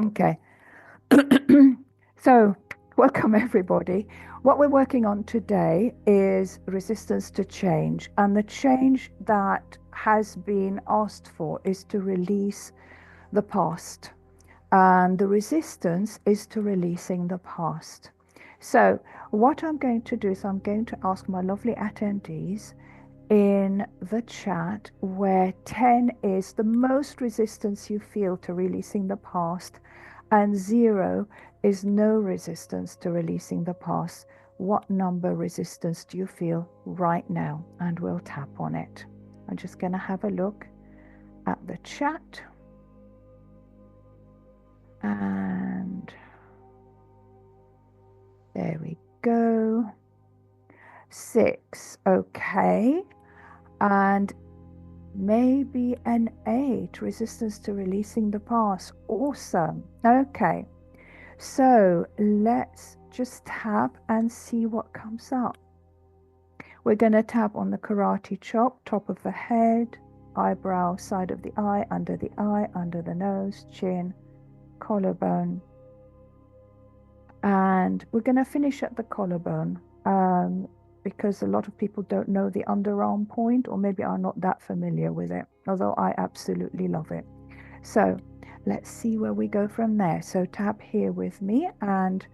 Okay. So, welcome everybody. What we're working on today is resistance to change. And the change that has been asked for is to release the past. And the resistance is to releasing the past. So, what I'm going to do is I'm going to ask my lovely attendees in the chat where 10 is the most resistance you feel to releasing the past and 0 is no resistance to releasing the past. What number resistance do you feel right now? And we'll tap on it. I'm just going to have a look at the chat. And there we go. 6. Okay. And maybe an 8, resistance to releasing the past. Awesome. Okay. So let's just tap and see what comes up. We're going to tap on the karate chop, top of the head, eyebrow, side of the eye, under the nose, chin, collarbone. And we're going to finish at the collarbone because a lot of people don't know the underarm point, or maybe are not that familiar with it, although I absolutely love it. So let's see where we go from there. So tap here with me and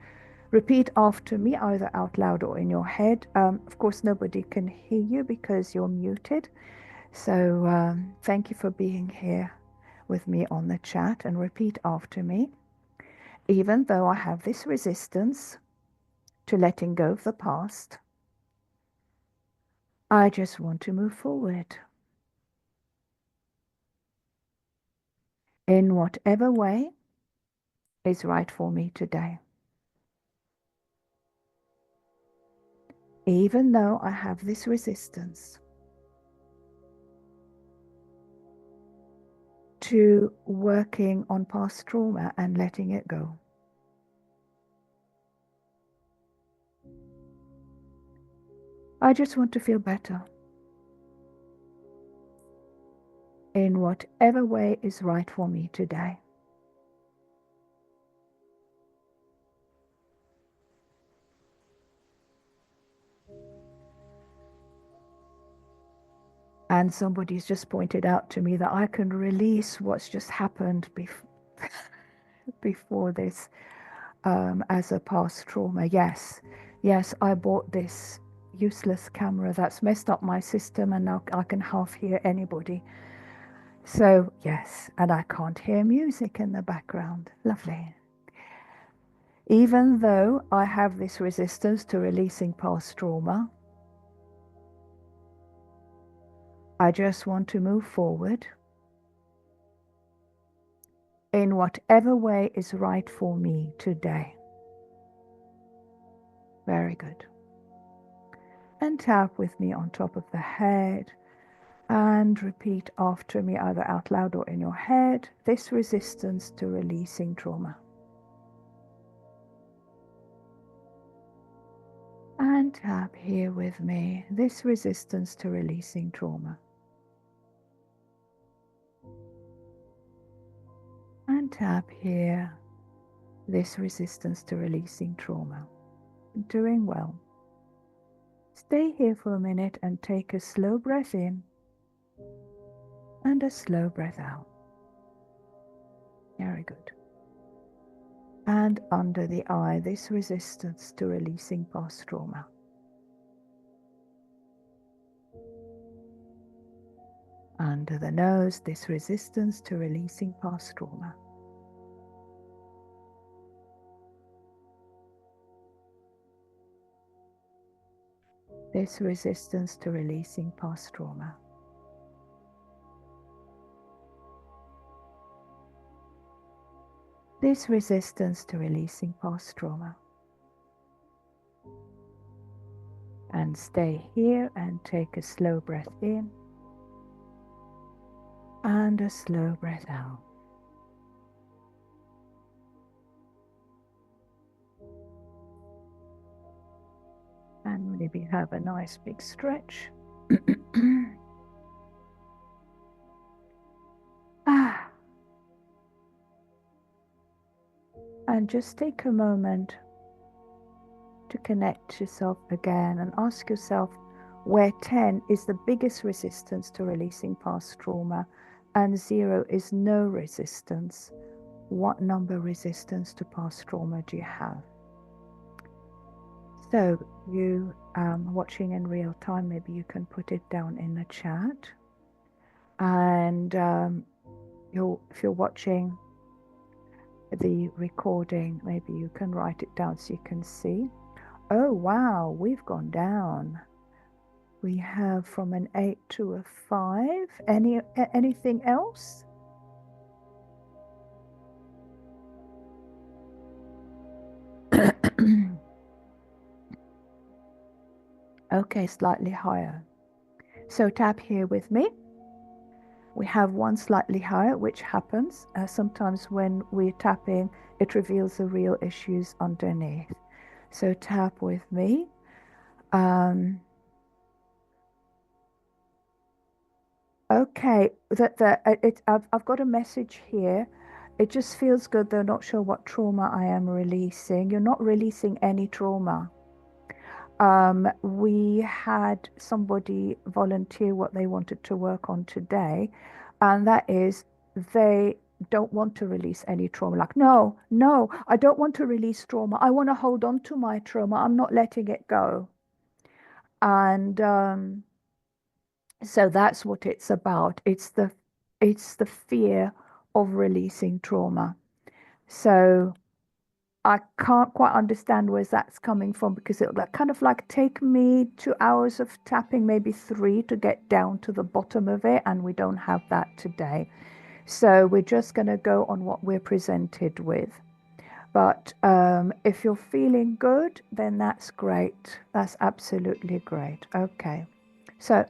repeat after me, either out loud or in your head. Of course, nobody can hear you because you're muted. So thank you for being here with me on the chat, and repeat after me. Even though I have this resistance to letting go of the past, I just want to move forward in whatever way is right for me today. Even though I have this resistance to working on past trauma and letting it go. I just want to feel better in whatever way is right for me today. And somebody's just pointed out to me that I can release what's just happened before this as a past trauma. Yes, I bought this useless camera that's messed up my system, and now I can half hear anybody. So yes, and I can't hear music in the background. Lovely. Even though I have this resistance to releasing past trauma, I just want to move forward in whatever way is right for me today. Very good. And tap with me on top of the head and repeat after me, either out loud or in your head, this resistance to releasing trauma. And tap here with me, this resistance to releasing trauma. And tap here, this resistance to releasing trauma. Doing well. Stay here for a minute and take a slow breath in and a slow breath out. Very good. And under the eye, this resistance to releasing past trauma. Under the nose, this resistance to releasing past trauma. This resistance to releasing past trauma. This resistance to releasing past trauma. And stay here and take a slow breath in and a slow breath out. And maybe have a nice big stretch. And just take a moment to connect yourself again and ask yourself where 10 is the biggest resistance to releasing past trauma and 0 is no resistance. What number resistance to past trauma do you have? So you watching in real time, maybe you can put it down in the chat. And if you're watching the recording, maybe you can write it down so you can see. Oh, wow, we've gone down. We have from an 8 to a 5. Anything else? Okay, slightly higher. So tap here with me. We have one slightly higher, which happens sometimes when we're tapping, it reveals the real issues underneath. So tap with me. Okay, I've got a message here. It just feels good, though not sure what trauma I am releasing. You're not releasing any trauma. We had somebody volunteer what they wanted to work on today, and that is they don't want to release any trauma. Like, no, I don't want to release trauma. I want to hold on to my trauma. I'm not letting it go. And so that's what it's about. It's the fear of releasing trauma. So I can't quite understand where that's coming from, because it would kind of like take me 2 hours of tapping, maybe 3, to get down to the bottom of it, and we don't have that today. So we're just going to go on what we're presented with. But if you're feeling good, then that's great. That's absolutely great. Okay. So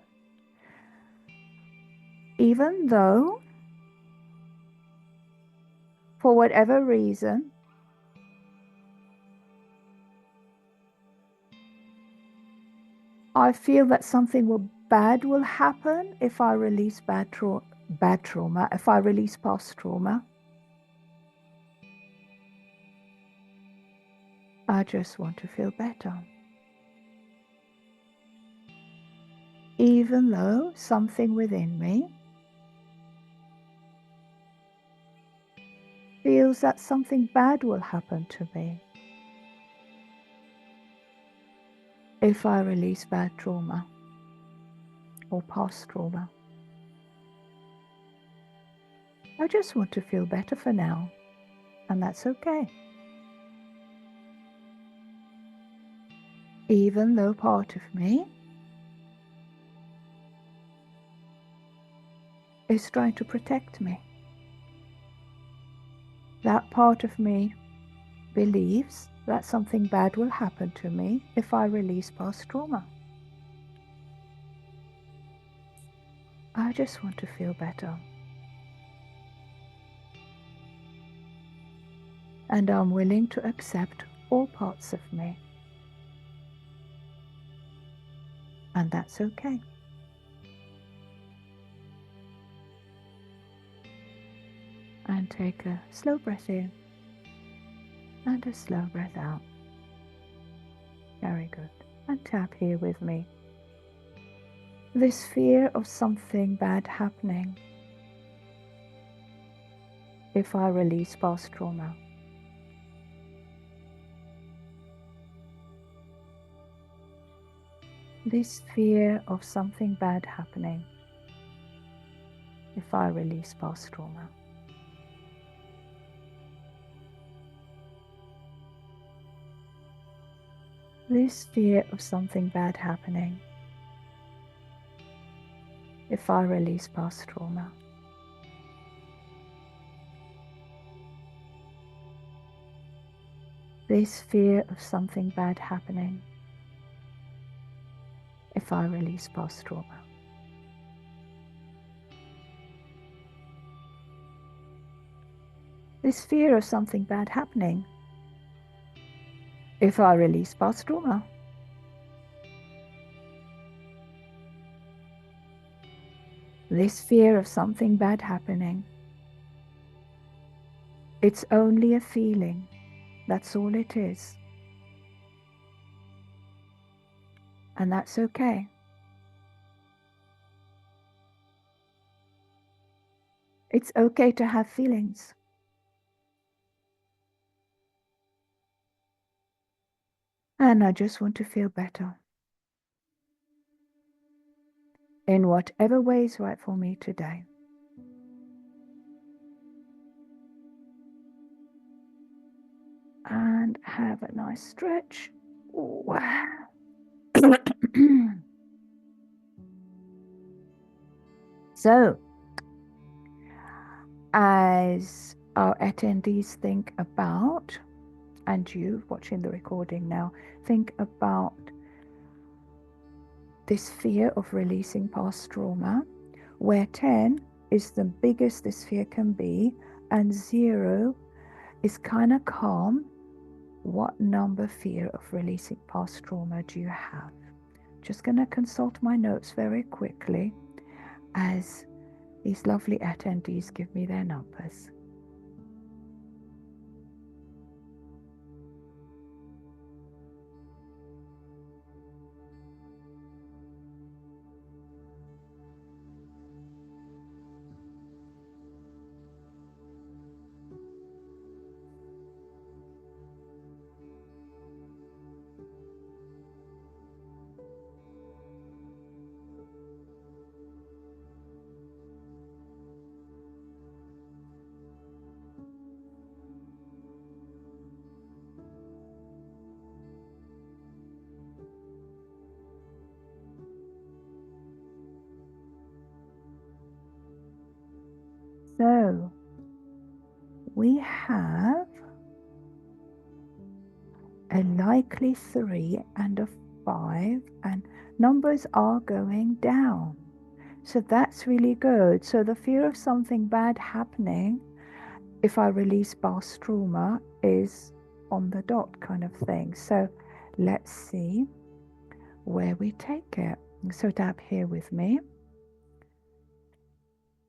even though, for whatever reason, I feel that something bad will happen if I release bad trauma, if I release past trauma, I just want to feel better. Even though something within me feels that something bad will happen to me if I release bad trauma or past trauma. I just want to feel better for now, and that's okay. Even though part of me is trying to protect me. That part of me believes that something bad will happen to me if I release past trauma. I just want to feel better. And I'm willing to accept all parts of me. And that's okay. And take a slow breath in and a slow breath out. Very good. And tap here with me. This fear of something bad happening if I release past trauma. This fear of something bad happening if I release past trauma. This fear of something bad happening if I release past trauma. This fear of something bad happening if I release past trauma. This fear of something bad happening if I release past trauma. This fear of something bad happening. It's only a feeling. That's all it is. And that's okay. It's okay to have feelings. And I just want to feel better. In whatever way is right for me today. And have a nice stretch. So, as our attendees think about, and you watching the recording now, think about this fear of releasing past trauma, where 10 is the biggest this fear can be, and 0 is kind of calm. What number fear of releasing past trauma do you have? Just going to consult my notes very quickly as these lovely attendees give me their numbers. So we have a likely 3 and a 5, and numbers are going down. So that's really good. So the fear of something bad happening, if I release past trauma, is on the dot kind of thing. So let's see where we take it. So tap here with me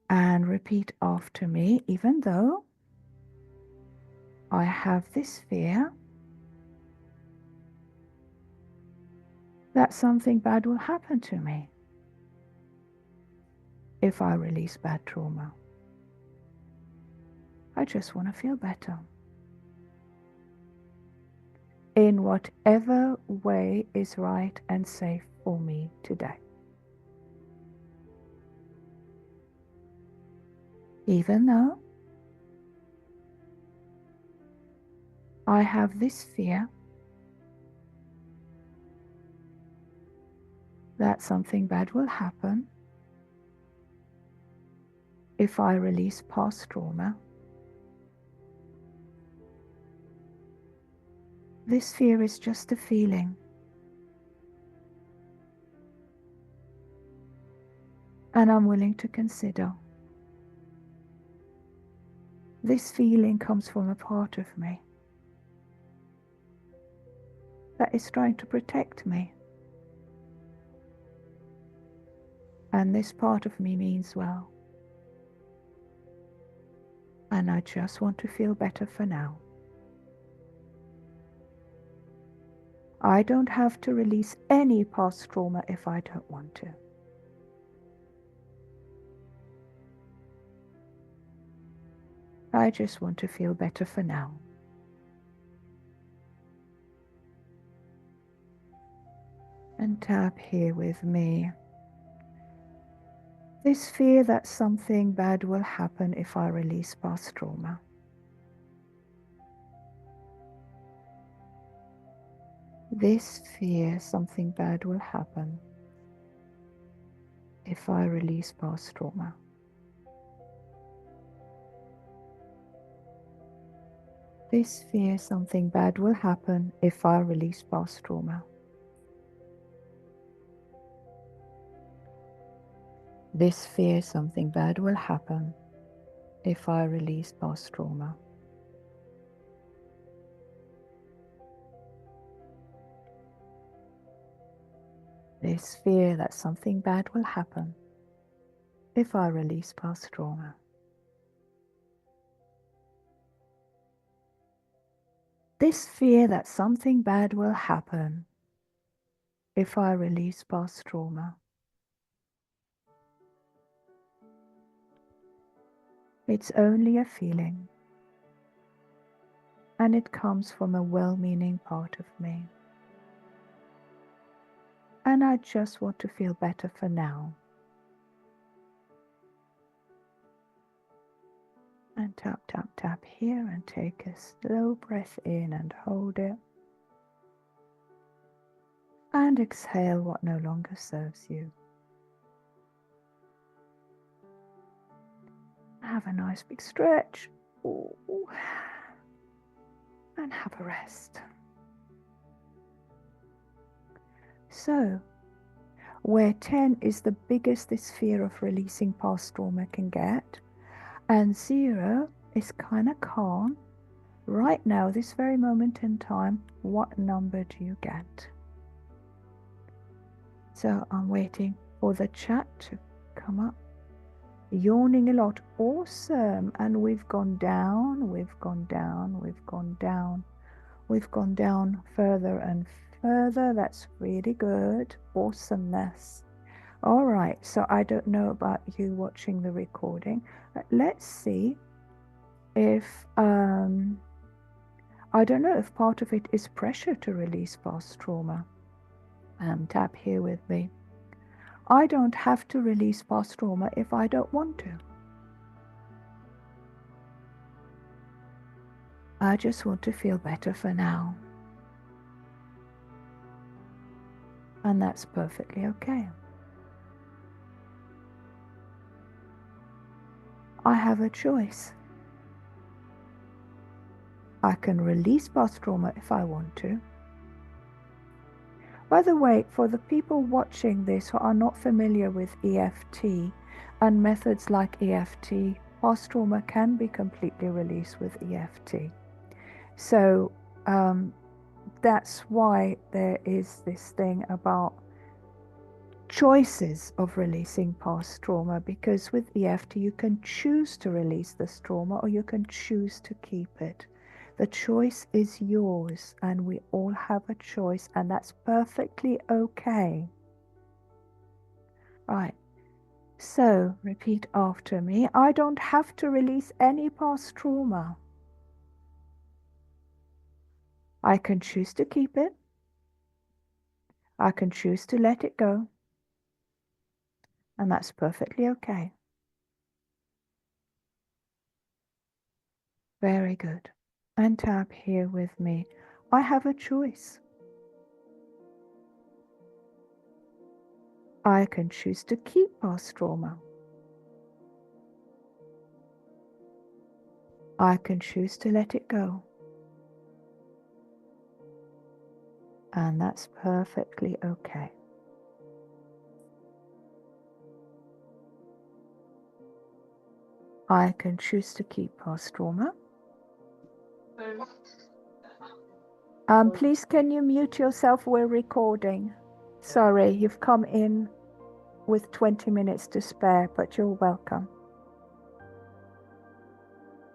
and repeat after me. Even though I have this fear that something bad will happen to me if I release bad trauma, I just want to feel better. In whatever way is right and safe for me today. Even though I have this fear that something bad will happen if I release past trauma, this fear is just a feeling. And I'm willing to consider this feeling comes from a part of me that is trying to protect me. And this part of me means well. And I just want to feel better for now. I don't have to release any past trauma if I don't want to. I just want to feel better for now. And tap here with me. This fear that something bad will happen if I release past trauma. This fear something bad will happen if I release past trauma. This fear something bad will happen if I release past trauma. This fear something bad will happen if I release past trauma. This fear that something bad will happen if I release past trauma. This fear that something bad will happen if I release past trauma. It's only a feeling, and it comes from a well-meaning part of me. And I just want to feel better for now. And tap, tap, tap here and take a slow breath in and hold it. And exhale what no longer serves you. Have a nice big stretch. Ooh. And have a rest. So, where 10 is the biggest this fear of releasing past trauma can get, and 0 is kind of calm, right now, this very moment in time, what number do you get? So I'm waiting for the chat to come up. Yawning a lot. Awesome. And we've gone down, we've gone down, we've gone down. We've gone down further and further. That's really good. Awesomeness. All right. So I don't know about you watching the recording. But let's see if, I don't know if part of it is pressure to release past trauma. Tap here with me. I don't have to release past trauma if I don't want to. I just want to feel better for now. And that's perfectly okay. I have a choice. I can release past trauma if I want to. By the way, for the people watching this who are not familiar with EFT and methods like EFT, past trauma can be completely released with EFT. So that's why there is this thing about choices of releasing past trauma, because with EFT you can choose to release this trauma or you can choose to keep it. The choice is yours, and we all have a choice, and that's perfectly okay. Right. So repeat after me. I don't have to release any past trauma. I can choose to keep it. I can choose to let it go. And that's perfectly okay. Very good. And tap here with me. I have a choice. I can choose to keep past trauma. I can choose to let it go. And that's perfectly okay. I can choose to keep past trauma. Please, can you mute yourself? We're recording. Sorry, you've come in with 20 minutes to spare, but you're welcome.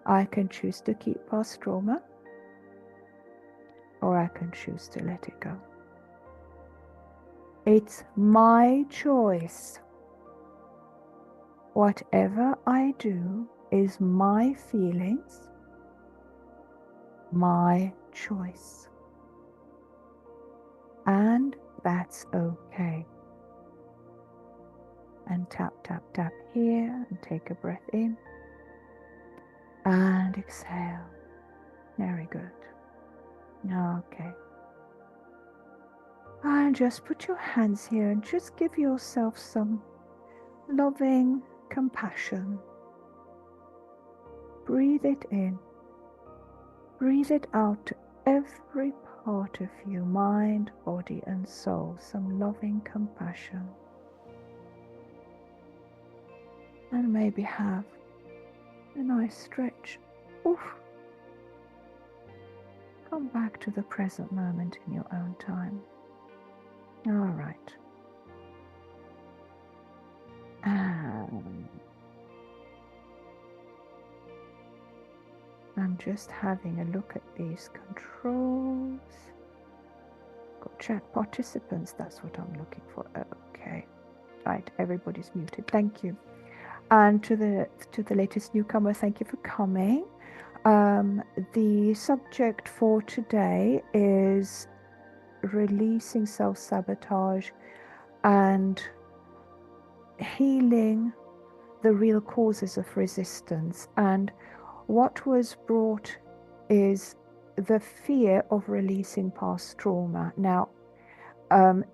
I can choose to keep past trauma, or I can choose to let it go. It's my choice. Whatever I do is my feelings, my choice. And that's okay. And tap, tap, tap here and take a breath in. And exhale. Very good. Okay. And just put your hands here and just give yourself some loving compassion. Breathe it in. Breathe it out to every part of you, mind, body, and soul. Some loving compassion. And maybe have a nice stretch. Oof. Come back to the present moment in your own time. All right. I'm just having a look at these controls. Got chat participants, that's what I'm looking for. Okay. Right, everybody's muted. Thank you. And to the latest newcomer, thank you for coming. The subject for today is releasing self-sabotage and healing the real causes of resistance. And what was brought is the fear of releasing past trauma. Now,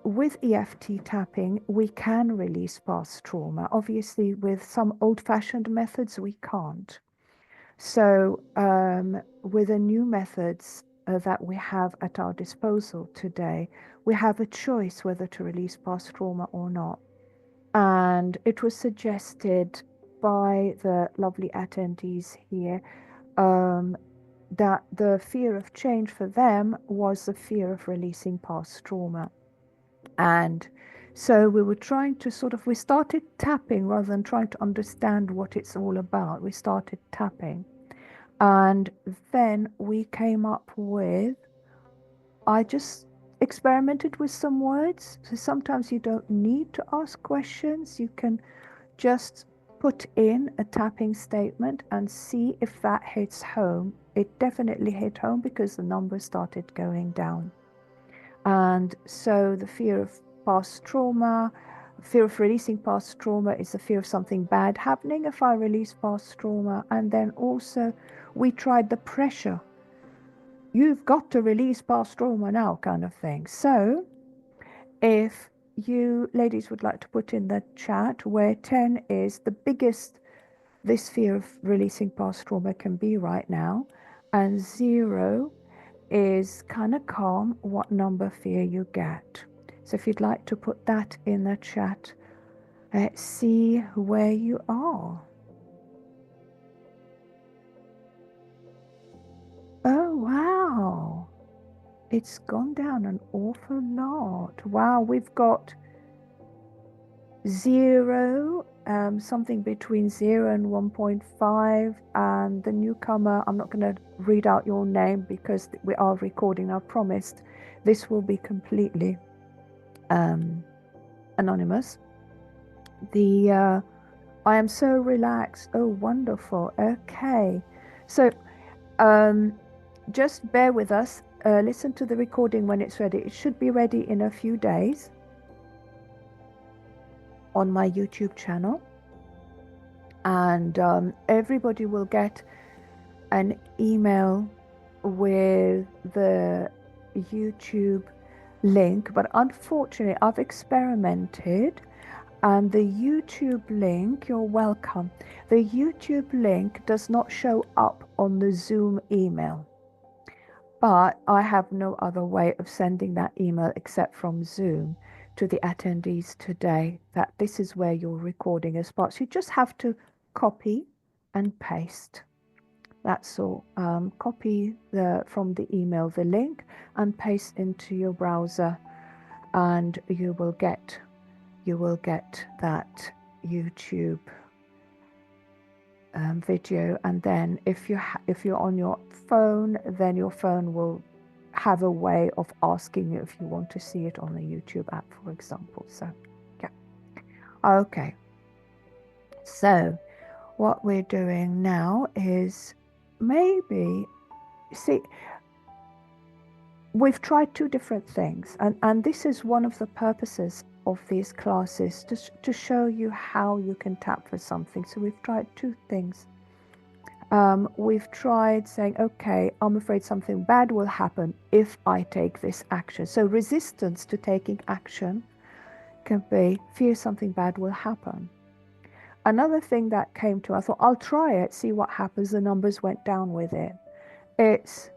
with EFT tapping, we can release past trauma. Obviously, with some old-fashioned methods, we can't. So, with the new methods that we have at our disposal today, we have a choice whether to release past trauma or not. And it was suggested by the lovely attendees here that the fear of change for them was the fear of releasing past trauma. And so we were trying to we started tapping rather than trying to understand what it's all about. We started tapping. And then we came up with, I just experimented with some words. So sometimes you don't need to ask questions. You can just put in a tapping statement and see if that hits home. It definitely hit home because the numbers started going down. And so the fear of past trauma, fear of releasing past trauma is the fear of something bad happening if I release past trauma. And then also we tried the pressure. You've got to release past trauma now kind of thing. So if you ladies would like to put in the chat where 10 is the biggest this fear of releasing past trauma can be right now, and 0 is kind of calm, what number fear you get. So if you'd like to put that in the chat, let's see where you are. Oh, wow. It's gone down an awful lot. Wow, we've got 0, something between 0 and 1.5, and the newcomer, I'm not going to read out your name because we are recording, I promised this will be completely anonymous. I am so relaxed. Oh, wonderful. Okay, so just bear with us. Listen to the recording when it's ready. It should be ready in a few days on my YouTube channel, and everybody will get an email with the YouTube link. But unfortunately, I've experimented, and the YouTube link, you're welcome, the YouTube link does not show up on the Zoom email. But I have no other way of sending that email except from Zoom to the attendees today, that this is where your recording is part. So you just have to copy and paste. That's all. Copy from the email the link and paste into your browser, and you will get that YouTube video. And then if you're on your phone, then your phone will have a way of asking you if you want to see it on the YouTube app, for example. So yeah, okay, so what we're doing now is maybe see, we've tried 2 different things, and this is one of the purposes of these classes, to show you how you can tap for something. So we've tried 2 things. We've tried saying, okay, I'm afraid something bad will happen if I take this action. So resistance to taking action can be fear something bad will happen. Another thing that came to, I thought, I'll try it, see what happens. The numbers went down with it. It's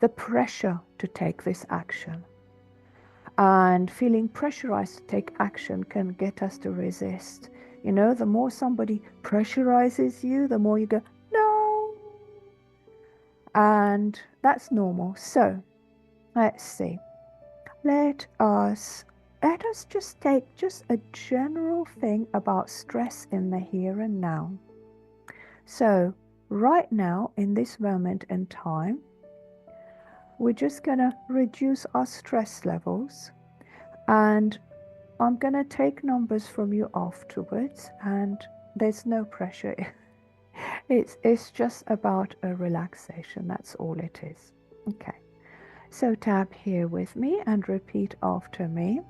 the pressure to take this action. And feeling pressurized to take action can get us to resist. You know, the more somebody pressurizes you, the more you go, no. And that's normal. So let's see. Let us just take just a general thing about stress in the here and now. So right now, in this moment in time, we're just going to reduce our stress levels, and I'm going to take numbers from you afterwards, and there's no pressure. It's just about a relaxation. That's all it is. Okay. So tap here with me and repeat after me.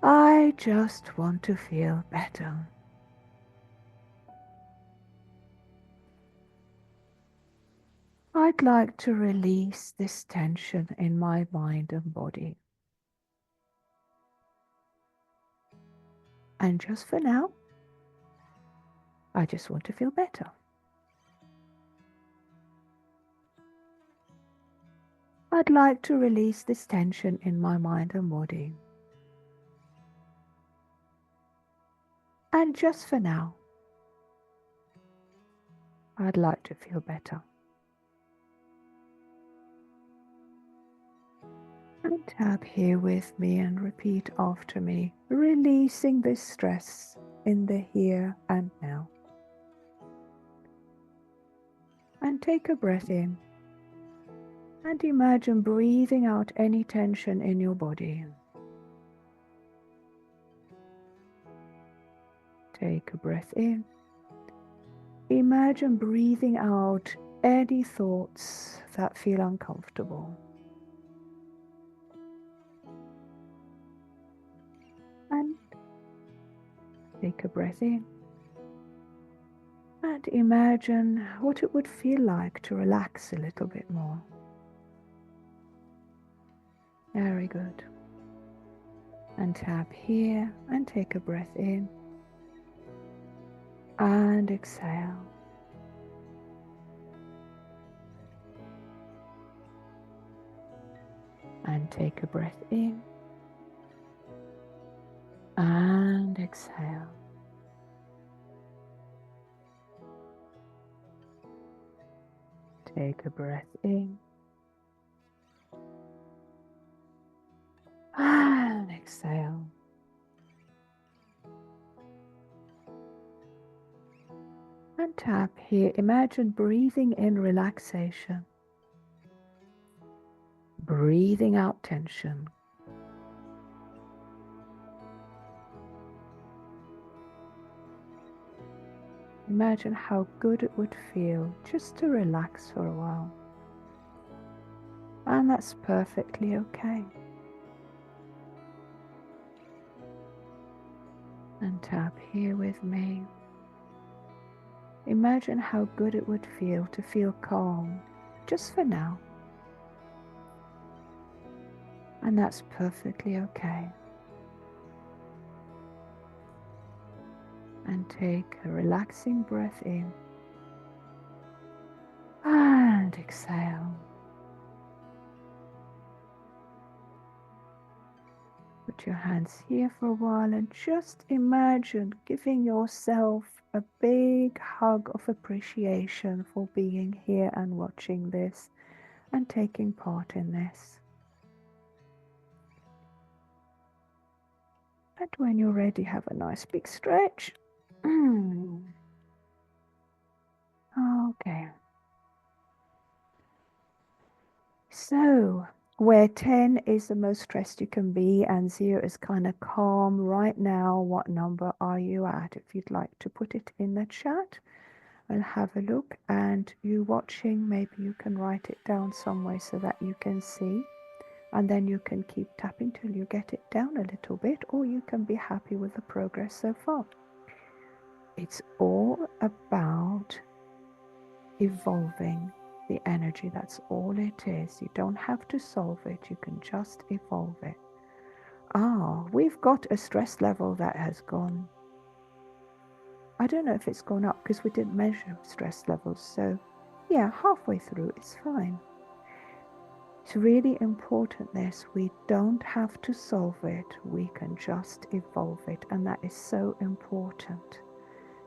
I just want to feel better. I'd like to release this tension in my mind and body. And just for now, I just want to feel better. I'd like to release this tension in my mind and body. And just for now, I'd like to feel better. And tap here with me and repeat after me, releasing this stress in the here and now. And take a breath in. And imagine breathing out any tension in your body. Take a breath in. Imagine breathing out any thoughts that feel uncomfortable. And take a breath in. And imagine what it would feel like to relax a little bit more. Very good. And tap here and take a breath in. And exhale. And take a breath in. And exhale. Take a breath in. And exhale. And tap here. Imagine breathing in relaxation. Breathing out tension. Imagine how good it would feel just to relax for a while. And that's perfectly okay. And tap here with me. Imagine how good it would feel to feel calm, just for now. And that's perfectly okay. And take a relaxing breath in. And exhale. Put your hands here for a while and just imagine giving yourself a big hug of appreciation for being here and watching this and taking part in this. And when you're ready, have a nice big stretch. Okay. So, where 10 is the most stressed you can be and 0 is kind of calm, right now, what number are you at? If you'd like to put it in the chat, I'll have a look. And you watching, maybe you can write it down somewhere so that you can see. And then you can keep tapping till you get it down a little bit, or you can be happy with the progress so far. It's all about evolving the energy. That's all it is. You don't have to solve it. You can just evolve it. We've got a stress level that has gone. I don't know if it's gone up because we didn't measure stress levels. So yeah, halfway through, it's fine. It's really important this. We don't have to solve it. We can just evolve it. And that is so important.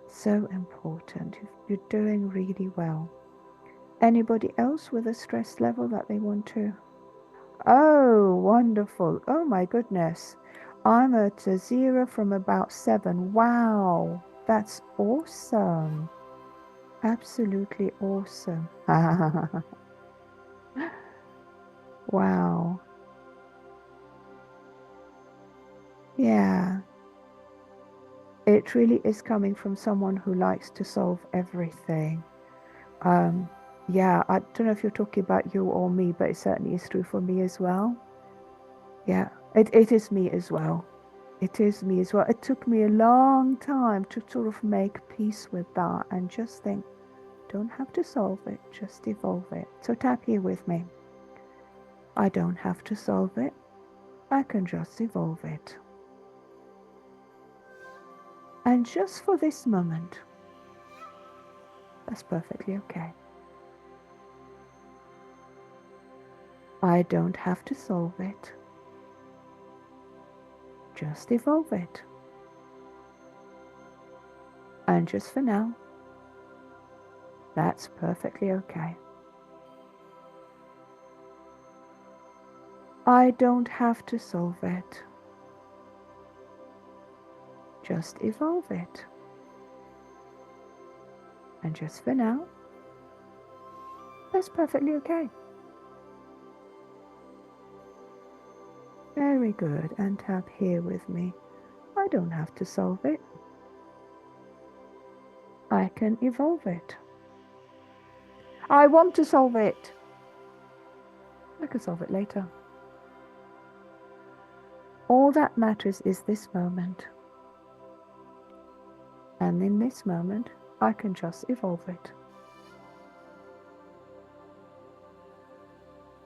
So important. You're doing really well. Anybody else with a stress level that they want to? Oh, wonderful. Oh my goodness. I'm at a 0 from about 7. Wow. That's awesome. Absolutely awesome. Wow. Yeah. It really is coming from someone who likes to solve everything. Yeah, I don't know if you're talking about you or me, but it certainly is true for me as well. Yeah, it is me as well. It is me as well. It took me a long time to sort of make peace with that and just think, don't have to solve it, just evolve it. So tap here with me. I don't have to solve it. I can just evolve it. And just for this moment, that's perfectly okay. I don't have to solve it. Just evolve it. And just for now, that's perfectly okay. I don't have to solve it. Just evolve it. And just for now, that's perfectly okay. Very good. And tap here with me. I don't have to solve it. I can evolve it. I want to solve it. I can solve it later. All that matters is this moment. And in this moment, I can just evolve it.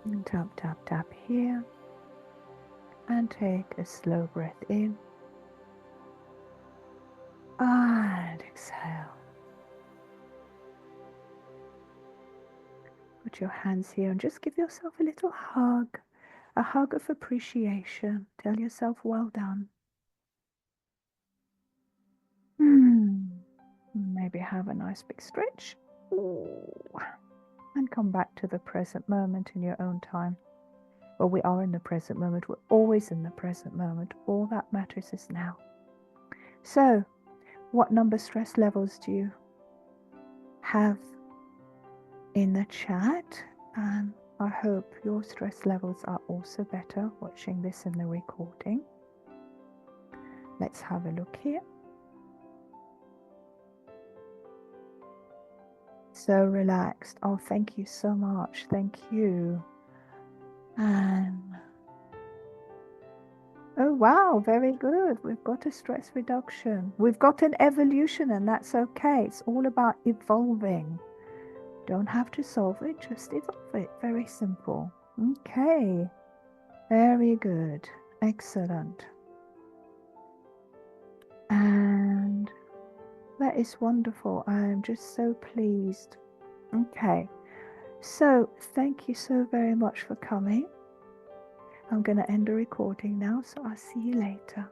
And tap, tap, tap here. And take a slow breath in. And exhale. Put your hands here and just give yourself a little hug. A hug of appreciation. Tell yourself, well done. Maybe have a nice big stretch. Ooh. And come back to the present moment in your own time. Well, we are in the present moment. We're always in the present moment. All that matters is now. So, what number stress levels do you have in the chat? And I hope your stress levels are also better watching this in the recording. Let's have a look here. So relaxed. Oh, thank you so much. Thank you. And oh, wow, very good. We've got a stress reduction. We've got an evolution, and that's okay. It's all about evolving. Don't have to solve it, just evolve it. Very simple. Okay. Very good. Excellent. And that is wonderful. I'm just so pleased. Okay. So thank you so very much for coming. I'm going to end the recording now, so I'll see you later.